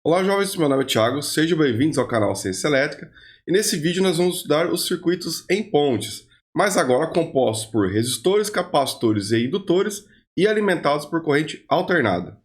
Olá jovens, meu nome é Thiago, sejam bem-vindos ao canal Ciência Elétrica e nesse vídeo nós vamos estudar os circuitos em pontes, mas agora compostos por resistores, capacitores e indutores e alimentados por corrente alternada.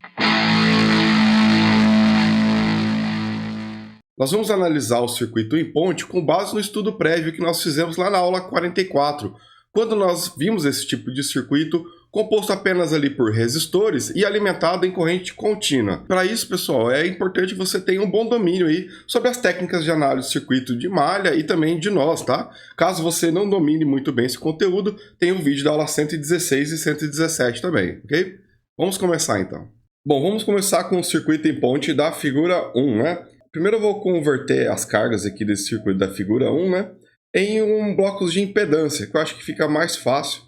Nós vamos analisar o circuito em ponte com base no estudo prévio que nós fizemos lá na aula 44, quando nós vimos esse tipo de circuito composto apenas ali por resistores e alimentado em corrente contínua. Para isso, pessoal, é importante você ter um bom domínio aí sobre as técnicas de análise de circuito de malha e também de nós, tá? Caso você não domine muito bem esse conteúdo, tem um vídeo da aula 116 e 117 também, ok? Vamos começar então. Bom, vamos começar com o circuito em ponte da figura 1, né? Primeiro eu vou converter as cargas aqui desse circuito da figura 1, né, em blocos de impedância, que eu acho que fica mais fácil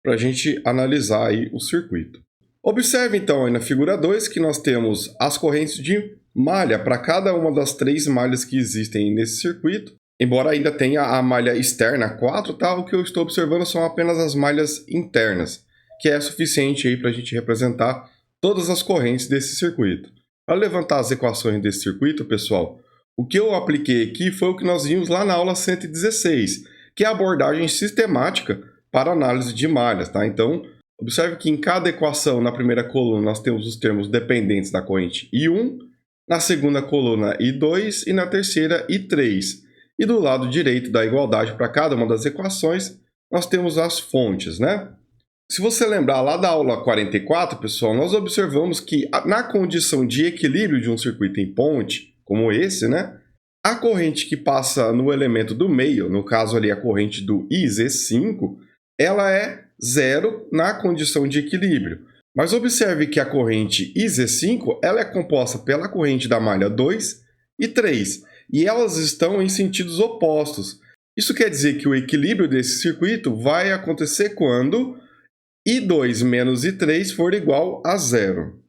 para a gente analisar aí o circuito. Observe então aí na figura 2 que nós temos as correntes de malha para cada uma das três malhas que existem nesse circuito. Embora ainda tenha a malha externa 4, tá? O que eu estou observando são apenas as malhas internas, que é suficiente aí para a gente representar todas as correntes desse circuito. Para levantar as equações desse circuito, pessoal, o que eu apliquei aqui foi o que nós vimos lá na aula 116, que é a abordagem sistemática para análise de malhas, tá? Então, observe que em cada equação, na primeira coluna, nós temos os termos dependentes da corrente I1, na segunda coluna I2 e na terceira I3. E do lado direito da igualdade para cada uma das equações, nós temos as fontes, né? Se você lembrar lá da aula 44, pessoal, nós observamos que na condição de equilíbrio de um circuito em ponte, como esse, né, a corrente que passa no elemento do meio, no caso ali a corrente do IZ5, ela é zero na condição de equilíbrio. Mas observe que a corrente IZ5 ela é composta pela corrente da malha 2 e 3, e elas estão em sentidos opostos. Isso quer dizer que o equilíbrio desse circuito vai acontecer quando I2 menos I3 for igual a zero.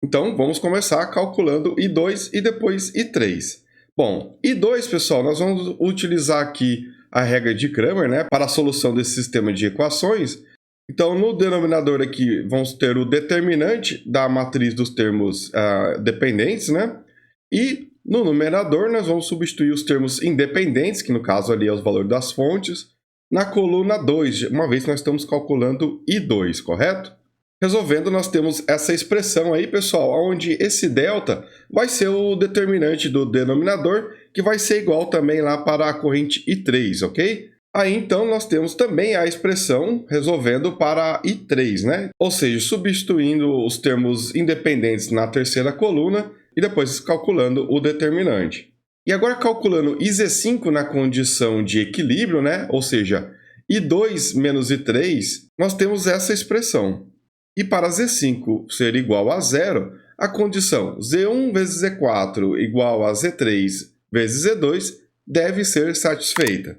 Então, vamos começar calculando I2 e depois I3. Bom, I2, pessoal, nós vamos utilizar aqui a regra de Cramer, né, para a solução desse sistema de equações. Então, no denominador aqui, vamos ter o determinante da matriz dos termos dependentes, né? E no numerador, nós vamos substituir os termos independentes, que no caso ali é os valores das fontes, na coluna 2, uma vez que nós estamos calculando I2, correto? Resolvendo, nós temos essa expressão aí, pessoal, onde esse delta vai ser o determinante do denominador, que vai ser igual também lá para a corrente I3, ok? Aí, então, nós temos também a expressão resolvendo para I3, né? Ou seja, substituindo os termos independentes na terceira coluna e depois calculando o determinante. E agora calculando IZ5 na condição de equilíbrio, né? Ou seja, I2 menos I3, nós temos essa expressão. E para Z5 ser igual a zero, a condição Z1 vezes Z4 igual a Z3 vezes Z2 deve ser satisfeita.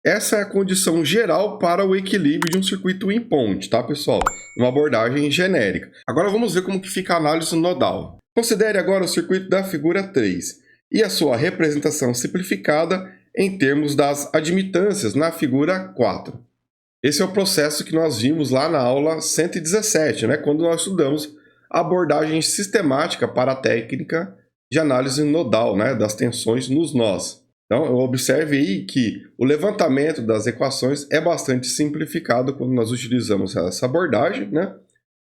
Essa é a condição geral para o equilíbrio de um circuito em ponte, tá, pessoal? Uma abordagem genérica. Agora vamos ver como que fica a análise nodal. Considere agora o circuito da figura 3 e a sua representação simplificada em termos das admitâncias na figura 4. Esse é o processo que nós vimos lá na aula 117, né, quando nós estudamos a abordagem sistemática para a técnica de análise nodal, né, das tensões nos nós. Então, observe aí que o levantamento das equações é bastante simplificado quando nós utilizamos essa abordagem, né?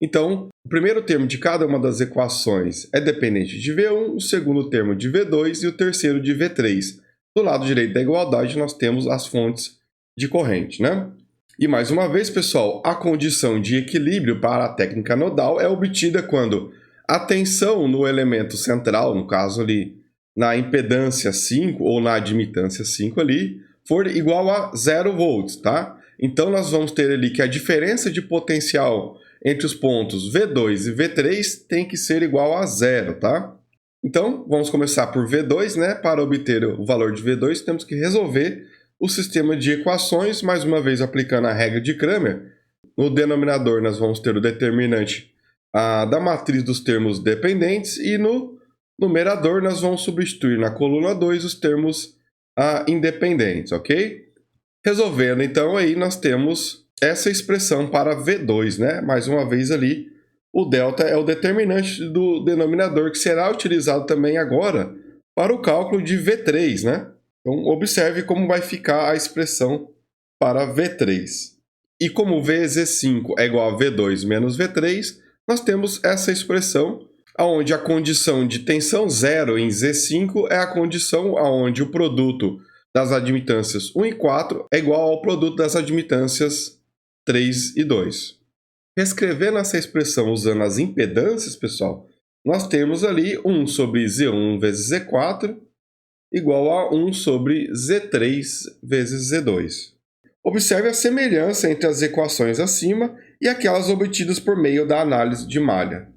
Então, o primeiro termo de cada uma das equações é dependente de V1, o segundo termo de V2 e o terceiro de V3. Do lado direito da igualdade, nós temos as fontes de corrente, né? E mais uma vez, pessoal, a condição de equilíbrio para a técnica nodal é obtida quando a tensão no elemento central, no caso ali na impedância 5 ou na admitância 5 ali, for igual a 0 volts, tá? Então, nós vamos ter ali que a diferença de potencial entre os pontos V2 e V3 tem que ser igual a zero, tá? Então, vamos começar por V2, né? Para obter o valor de V2, temos que resolver o sistema de equações, mais uma vez aplicando a regra de Cramer. No denominador, nós vamos ter o determinante da matriz dos termos dependentes e no numerador, nós vamos substituir na coluna 2 os termos independentes, ok? Resolvendo, então, aí nós temos essa expressão para V2, né? Mais uma vez ali, O delta é o determinante do denominador que será utilizado também agora para o cálculo de V3, né? Então, observe como vai ficar a expressão para V3. E como VZ5 é igual a V2 menos V3, nós temos essa expressão onde a condição de tensão zero em Z5 é a condição onde o produto das admitâncias 1 e 4 é igual ao produto das admitâncias 3 e 2. Reescrevendo essa expressão usando as impedâncias, pessoal, nós temos ali 1 sobre Z1 vezes Z4 igual a 1 sobre Z3 vezes Z2. Observe a semelhança entre as equações acima e aquelas obtidas por meio da análise de malha.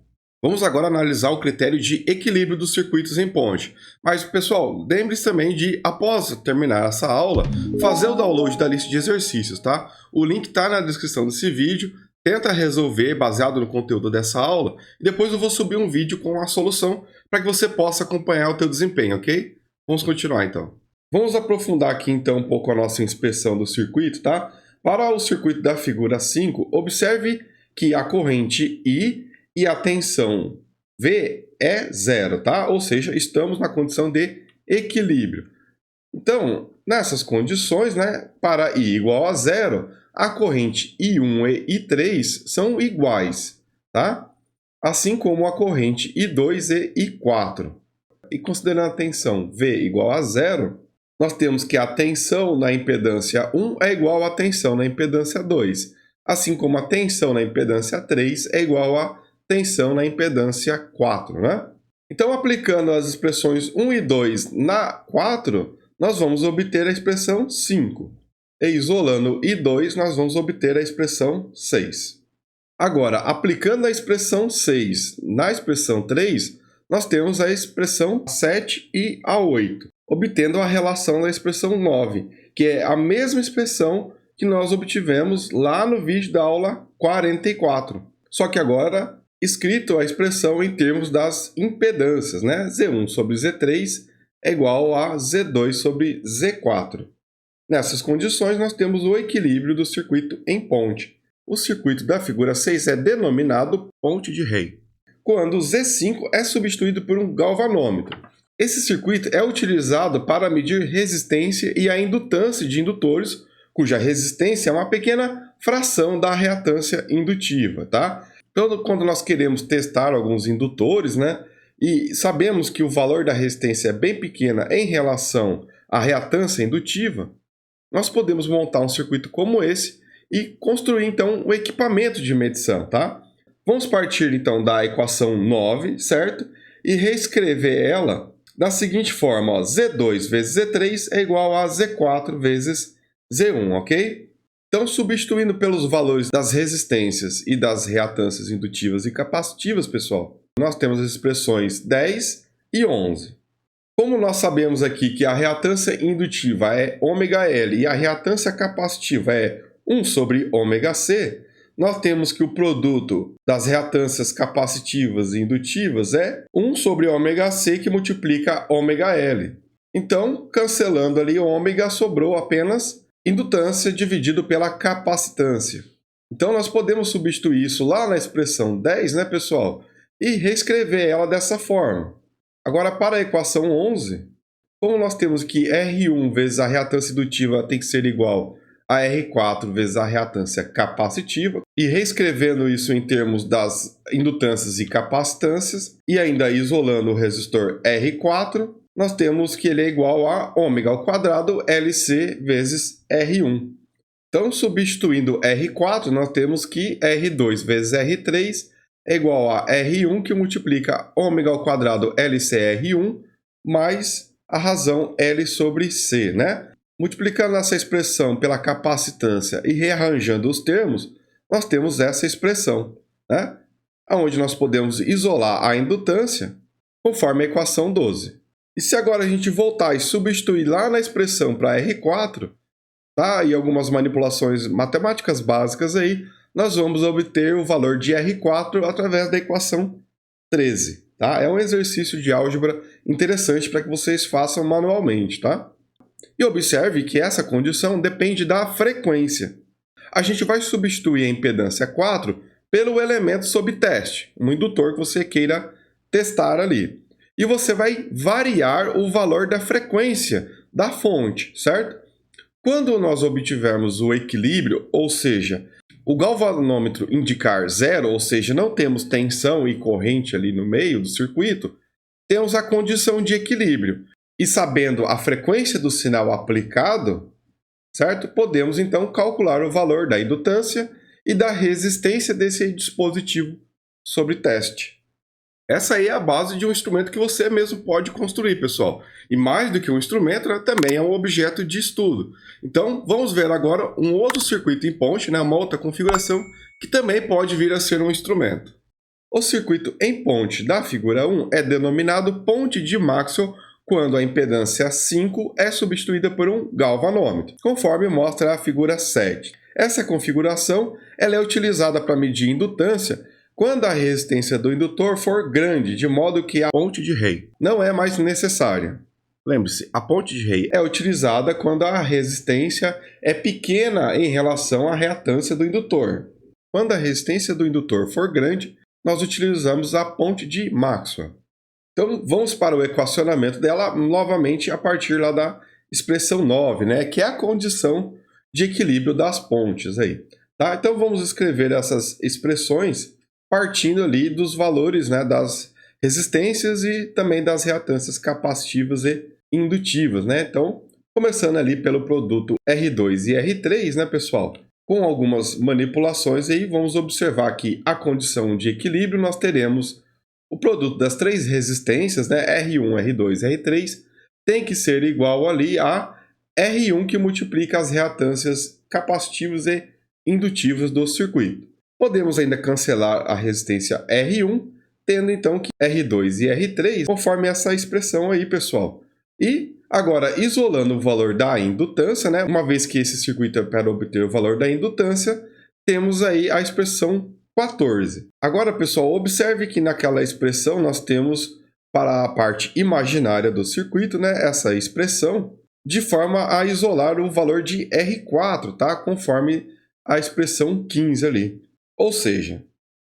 Vamos agora analisar o critério de equilíbrio dos circuitos em ponte. Mas, pessoal, lembre-se também de, após terminar essa aula, fazer o download da lista de exercícios, tá? O link está na descrição desse vídeo. Tenta resolver baseado no conteúdo dessa aula e depois eu vou subir um vídeo com a solução para que você possa acompanhar o teu desempenho, ok? Vamos continuar então. Vamos aprofundar aqui então um pouco a nossa inspeção do circuito, tá? Para o circuito da figura 5, observe que a corrente I e a tensão V é zero, tá? Ou seja, estamos na condição de equilíbrio. Então, nessas condições, né, para I igual a zero, a corrente I1 e I3 são iguais, tá? Assim como a corrente I2 e I4. E considerando a tensão V igual a zero, nós temos que a tensão na impedância 1 é igual à tensão na impedância 2, assim como a tensão na impedância 3 é igual à tensão na impedância 4, né? Então, aplicando as expressões 1 e 2 na 4, nós vamos obter a expressão 5. E isolando I2, nós vamos obter a expressão 6. Agora, aplicando a expressão 6 na expressão 3, nós temos a expressão 7 e a 8, obtendo a relação da expressão 9, que é a mesma expressão que nós obtivemos lá no vídeo da aula 44. Só que agora, escrito a expressão em termos das impedâncias, né? Z1 sobre Z3 é igual a Z2 sobre Z4. Nessas condições, nós temos o equilíbrio do circuito em ponte. O circuito da figura 6 é denominado ponte de Rey, quando Z5 é substituído por um galvanômetro. Esse circuito é utilizado para medir resistência e a indutância de indutores, cuja resistência é uma pequena fração da reatância indutiva, tá? Então, quando nós queremos testar alguns indutores, né, e sabemos que o valor da resistência é bem pequena em relação à reatância indutiva, nós podemos montar um circuito como esse e construir, então, o equipamento de medição, tá? Vamos partir, então, da equação 9, certo? E reescrever ela da seguinte forma, ó, Z2 vezes Z3 é igual a Z4 vezes Z1, ok? Então, substituindo pelos valores das resistências e das reatâncias indutivas e capacitivas, pessoal, nós temos as expressões 10 e 11. Como nós sabemos aqui que a reatância indutiva é ômega-L e a reatância capacitiva é 1 sobre ômega-C, nós temos que o produto das reatâncias capacitivas e indutivas é 1 sobre ômega-C que multiplica ômega-L. Então, cancelando ali ômega, sobrou apenas indutância dividido pela capacitância. Então, nós podemos substituir isso lá na expressão 10, né, pessoal? E reescrever ela dessa forma. Agora, para a equação 11, como nós temos que R1 vezes a reatância indutiva tem que ser igual a R4 vezes a reatância capacitiva, e reescrevendo isso em termos das indutâncias e capacitâncias, e ainda isolando o resistor R4, nós temos que ele é igual a ômega ao quadrado LC vezes R1. Então, substituindo R4, nós temos que R2 vezes R3 é igual a R1, que multiplica ômega ao quadrado LCR1, mais a razão L sobre C, né? Multiplicando essa expressão pela capacitância e rearranjando os termos, nós temos essa expressão, né? Onde nós podemos isolar a indutância conforme a equação 12. E se agora a gente voltar e substituir lá na expressão para R4, tá? E algumas manipulações matemáticas básicas aí, nós vamos obter o valor de R4 através da equação 13, tá? É um exercício de álgebra interessante para que vocês façam manualmente, tá? E observe que essa condição depende da frequência. A gente vai substituir a impedância 4 pelo elemento sob teste, um indutor que você queira testar ali. E você vai variar o valor da frequência da fonte, certo? Quando nós obtivermos o equilíbrio, ou seja, o galvanômetro indicar zero, ou seja, não temos tensão e corrente ali no meio do circuito, temos a condição de equilíbrio. E sabendo a frequência do sinal aplicado, certo? Podemos então calcular o valor da indutância e da resistência desse dispositivo sob teste. Essa aí é a base de um instrumento que você mesmo pode construir, pessoal. E mais do que um instrumento, né, também é um objeto de estudo. Então, vamos ver agora um outro circuito em ponte, né, uma outra configuração, que também pode vir a ser um instrumento. O circuito em ponte da figura 1 é denominado ponte de Maxwell quando a impedância 5 é substituída por um galvanômetro, conforme mostra a figura 7. Essa configuração ela é utilizada para medir indutância quando a resistência do indutor for grande, de modo que a ponte de Rey não é mais necessária. Lembre-se, a ponte de Rey é utilizada quando a resistência é pequena em relação à reatância do indutor. Quando a resistência do indutor for grande, nós utilizamos a ponte de Maxwell. Então, vamos para o equacionamento dela novamente a partir lá da expressão 9, né, que é a condição de equilíbrio das pontes aí. Tá? Então, vamos escrever essas expressões partindo ali dos valores, né, das resistências e também das reatâncias capacitivas e indutivas, né? Então, começando ali pelo produto R2 e R3, né, pessoal? Com algumas manipulações aí, vamos observar que a condição de equilíbrio nós teremos o produto das três resistências, né, R1, R2 e R3, tem que ser igual ali a R1 que multiplica as reatâncias capacitivas e indutivas do circuito. Podemos ainda cancelar a resistência R1, tendo então que R2 e R3, conforme essa expressão aí, pessoal. E agora, isolando o valor da indutância, né, uma vez que esse circuito é para obter o valor da indutância, temos aí a expressão 14. Agora, pessoal, observe que naquela expressão nós temos para a parte imaginária do circuito, né, essa expressão, de forma a isolar o valor de R4, tá? Conforme a expressão 15 ali. Ou seja,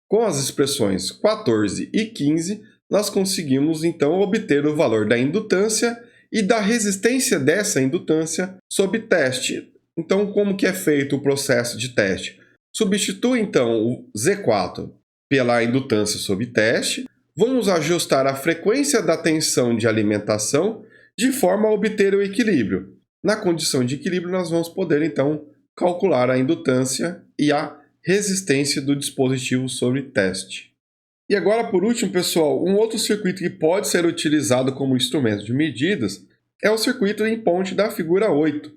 com as expressões 14 e 15, nós conseguimos então obter o valor da indutância e da resistência dessa indutância sob teste. Então, como que é feito o processo de teste? Substitui então o Z4 pela indutância sob teste. Vamos ajustar a frequência da tensão de alimentação de forma a obter o equilíbrio. Na condição de equilíbrio, nós vamos poder então calcular a indutância e a resistência do dispositivo sob teste. E agora, por último, pessoal, um outro circuito que pode ser utilizado como instrumento de medidas é o circuito em ponte da figura 8.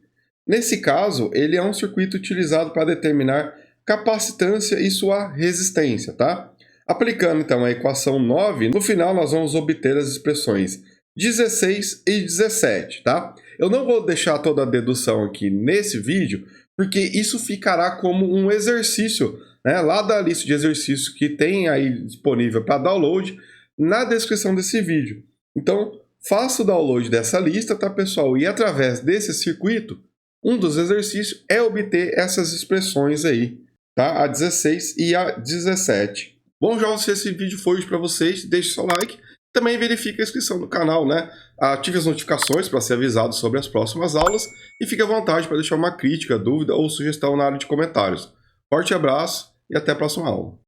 Nesse caso, ele é um circuito utilizado para determinar capacitância e sua resistência, tá? Aplicando então a equação 9, no final nós vamos obter as expressões 16 e 17, tá? Eu não vou deixar toda a dedução aqui nesse vídeo, porque isso ficará como um exercício, né, lá da lista de exercícios que tem aí disponível para download na descrição desse vídeo. Então, faça o download dessa lista, tá, pessoal? E através desse circuito, um dos exercícios é obter essas expressões aí, tá? A 16 e a 17. Bom, já se esse vídeo foi útil para vocês, deixe seu like. Também verifique a inscrição no canal, né? Ative as notificações para ser avisado sobre as próximas aulas e fique à vontade para deixar uma crítica, dúvida ou sugestão na área de comentários. Forte abraço e até a próxima aula.